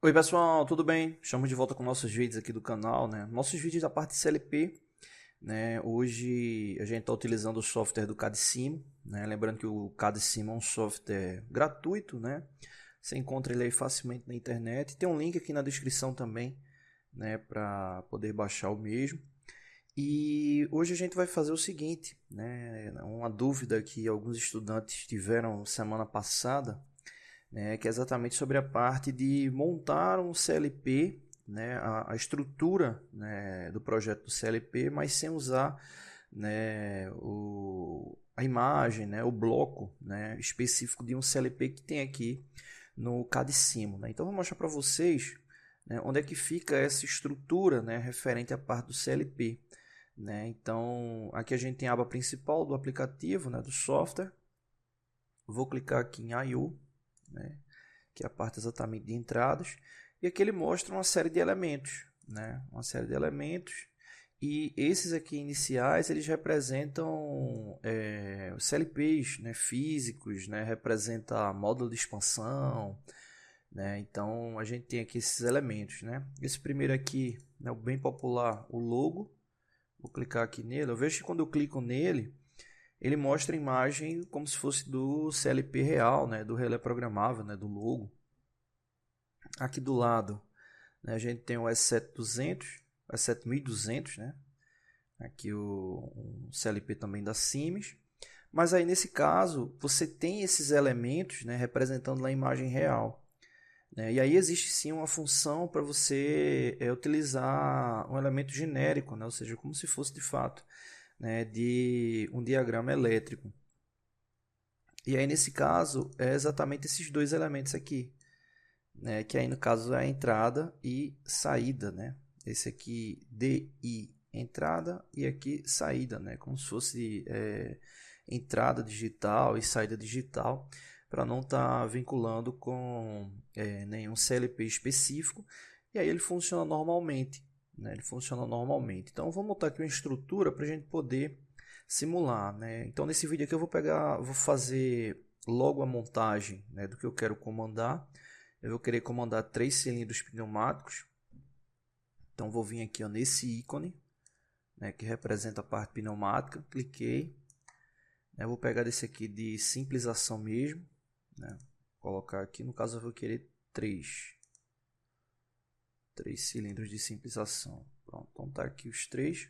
Oi pessoal, tudo bem? Estamos de volta com nossos vídeos aqui do canal, né? Nossos vídeos da parte de CLP, né? Hoje a gente está utilizando o software do CADSIMO, né? Lembrando que o CADSIMO é um software gratuito, né? Você encontra ele aí facilmente na internet. Tem um link aqui na descrição também, né? Para poder baixar o mesmo. E hoje a gente vai fazer o seguinte, né? Uma dúvida que alguns estudantes tiveram semana passada, né, que é exatamente sobre a parte de montar um CLP, né, a estrutura, né, do projeto do CLP, mas sem usar, né, a imagem, né, o bloco, né, específico de um CLP que tem aqui no CADSIMO. Né? Então, eu vou mostrar para vocês, né, onde é que fica essa estrutura, né, referente à parte do CLP. Né? Então, aqui a gente tem a aba principal do aplicativo, né, do software. Vou clicar aqui em I/O, né, que é a parte exatamente de entradas, e aqui ele mostra uma série de elementos, né? Uma série de elementos, e esses aqui iniciais eles representam os CLPs, né? Físicos, né? Representa módulo de expansão, né? Então a gente tem aqui esses elementos, né? Esse primeiro aqui, né? O bem popular, o logo. Vou clicar aqui nele. Eu vejo que quando eu clico nele, ele mostra a imagem como se fosse do CLP real, né? Do relé programável, né? Do logo. Aqui do lado, né, a gente tem o S7200, S7200, né? Aqui um CLP também da Siemens. Mas aí nesse caso, você tem esses elementos, né, representando lá a imagem real. Né? E aí existe sim uma função para você utilizar um elemento genérico, né? Ou seja, como se fosse de fato, né, de um diagrama elétrico. E aí nesse caso é exatamente esses dois elementos aqui, né, que aí no caso é a entrada e saída, né? Esse aqui DI entrada e aqui saída, né? Como se fosse entrada digital e saída digital, para não estar vinculando com nenhum CLP específico. E aí ele funciona normalmente, né? Ele funciona normalmente. Então vamos montar aqui uma estrutura para a gente poder simular, né? Então nesse vídeo aqui eu vou fazer logo a montagem, né, do que eu quero comandar. Eu vou querer comandar 3 cilindros pneumáticos. Então vou vir aqui ó, nesse ícone, né, que representa a parte pneumática. Cliquei. Né, vou pegar desse aqui de simplização mesmo. Né, colocar aqui. No caso eu vou querer 3 cilindros de simplização. Pronto, então tá aqui os 3.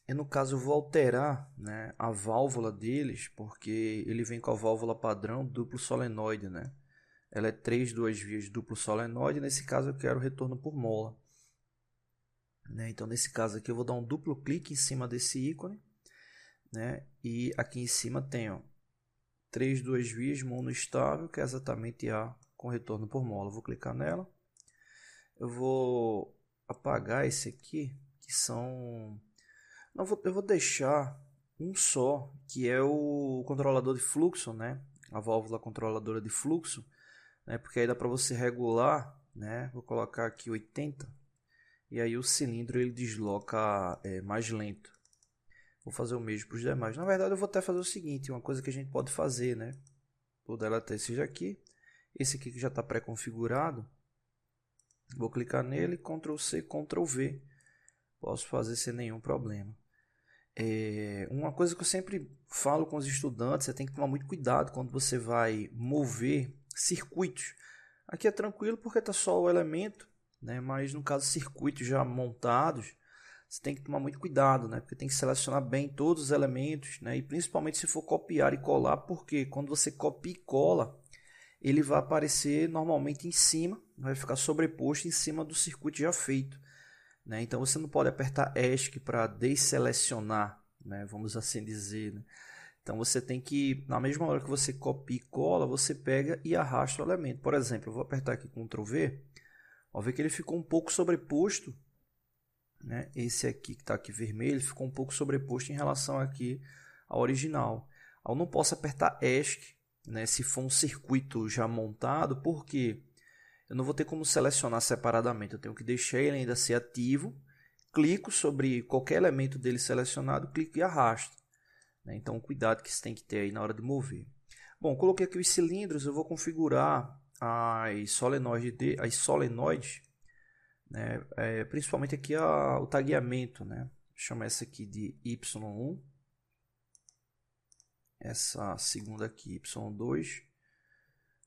E no caso eu vou alterar, né, a válvula deles, porque ele vem com a válvula padrão duplo solenoide, né? Ela é 3 duas vias duplo solenoide. Nesse caso eu quero retorno por mola, né? Então nesse caso aqui eu vou dar um duplo clique em cima desse ícone, né? E aqui em cima tem ó, 3 duas vias monoestável, que é exatamente A com retorno por mola. Vou clicar nela. Eu vou apagar esse aqui, que são... Não, eu vou deixar um só, que é o controlador de fluxo, né? A válvula controladora de fluxo, né? Porque aí dá para você regular, né? Vou colocar aqui 80 e aí o cilindro ele desloca mais lento. Vou fazer o mesmo para os demais. Na verdade eu vou até fazer o seguinte, uma coisa que a gente pode fazer, né? Vou deletar esse aqui, esse aqui que já está pré-configurado. Vou clicar nele, Ctrl C, Ctrl V. Posso fazer sem nenhum problema. Uma coisa que eu sempre falo com os estudantes, você tem que tomar muito cuidado quando você vai mover circuitos. Aqui é tranquilo porque está só o elemento, né? Mas no caso circuitos já montados, você tem que tomar muito cuidado, né? Porque tem que selecionar bem todos os elementos, né? E principalmente se for copiar e colar, porque quando você copia e cola, ele vai aparecer normalmente em cima, vai ficar sobreposto em cima do circuito já feito. Né? Então você não pode apertar ESC para desselecionar, né? Vamos assim dizer. Né? Então você tem que, na mesma hora que você copia e cola, você pega e arrasta o elemento. Por exemplo, eu vou apertar aqui Ctrl V, ó, ver que ele ficou um pouco sobreposto. Né? Esse aqui que está aqui vermelho ficou um pouco sobreposto em relação aqui ao original. Eu não posso apertar ESC, né, se for um circuito já montado, porque eu não vou ter como selecionar separadamente. Eu tenho que deixar ele ainda ser ativo. Clico sobre qualquer elemento dele selecionado, clico e arrasto. Né? Então, cuidado que você tem que ter aí na hora de mover. Bom, coloquei aqui os cilindros, eu vou configurar as solenoides, né, principalmente aqui o tagueamento, né, chama essa aqui de Y1, essa segunda aqui Y2,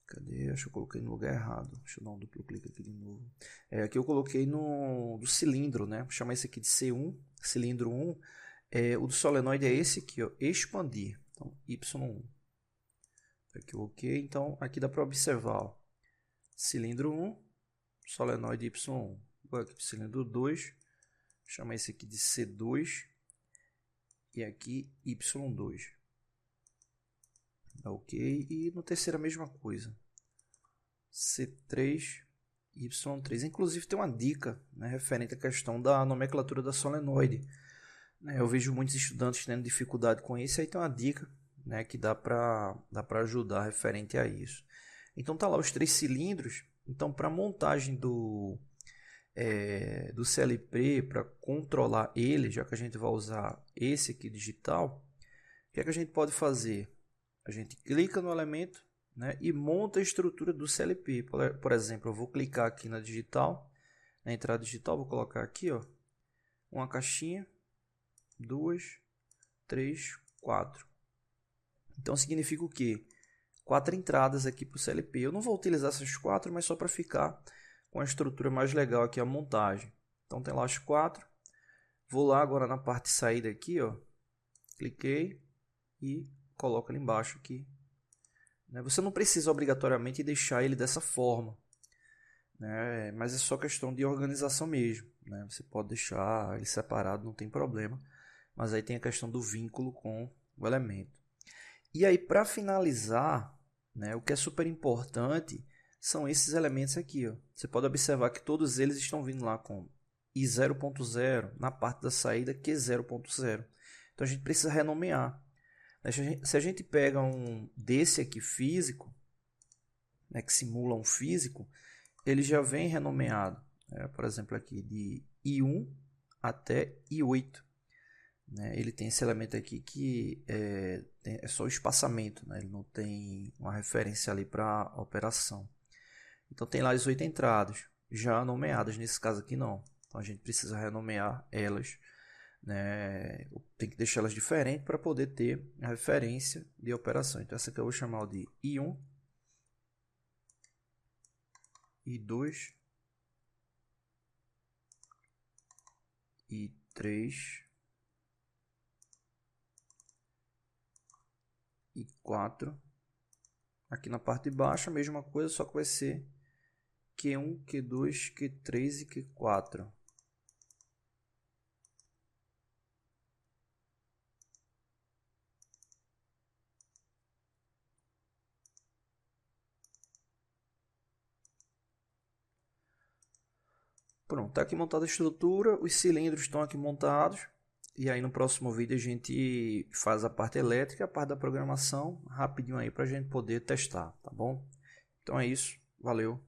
cadê? Acho que eu coloquei no lugar errado, deixa eu dar um duplo clique aqui de novo, aqui eu coloquei do cilindro, né, chama esse aqui de C1, cilindro 1, o do solenoide é esse aqui, ó, expandir, então Y1, aqui ok, então aqui dá para observar, ó, cilindro 1, solenoide Y1, vou aqui para o cilindro 2, chama esse aqui de C2 e aqui Y2, ok, e no terceiro a mesma coisa, C3, Y3, inclusive tem uma dica, né, referente à questão da nomenclatura da solenoide, né, eu vejo muitos estudantes tendo dificuldade com isso, aí tem uma dica, né, que dá para ajudar referente a isso. Então tá lá os 3 cilindros, então para montagem do CLP, para controlar ele, já que a gente vai usar esse aqui digital, o que é que a gente pode fazer? A gente clica no elemento, né, e monta a estrutura do CLP. Por exemplo, eu vou clicar aqui na digital, na entrada digital, vou colocar aqui, ó, uma caixinha, 2, 3, 4. Então significa o quê? 4 entradas aqui para o CLP. Eu não vou utilizar essas 4, mas só para ficar com a estrutura mais legal aqui, a montagem. Então tem lá as 4. Vou lá agora na parte de saída aqui, ó, cliquei e coloco ali embaixo aqui. Você não precisa obrigatoriamente deixar ele dessa forma, né? Mas é só questão de organização mesmo, né? Você pode deixar ele separado, não tem problema. Mas aí tem a questão do vínculo com o elemento. E aí, para finalizar, né, o que é super importante são esses elementos aqui, ó. Você pode observar que todos eles estão vindo lá com I0.0 na parte da saída Q0.0. Então a gente precisa renomear. Se a gente pega um desse aqui físico, né, que simula um físico, ele já vem renomeado. Por exemplo, aqui de I1 até I8. Né? Ele tem esse elemento aqui que é só o espaçamento, né? Ele não tem uma referência ali para a operação. Então tem lá as 8 entradas, já nomeadas, nesse caso aqui não. Então a gente precisa renomear elas, né? Tem que deixar elas diferentes para poder ter a referência de operação. Então essa aqui eu vou chamar de I1, I2, I3, I4. Aqui na parte de baixo a mesma coisa, só que vai ser Q1, Q2, Q3 e Q4. Pronto, está aqui montada a estrutura, os cilindros estão aqui montados. E aí no próximo vídeo a gente faz a parte elétrica, a parte da programação, rapidinho aí para a gente poder testar, tá bom? Então é isso, valeu!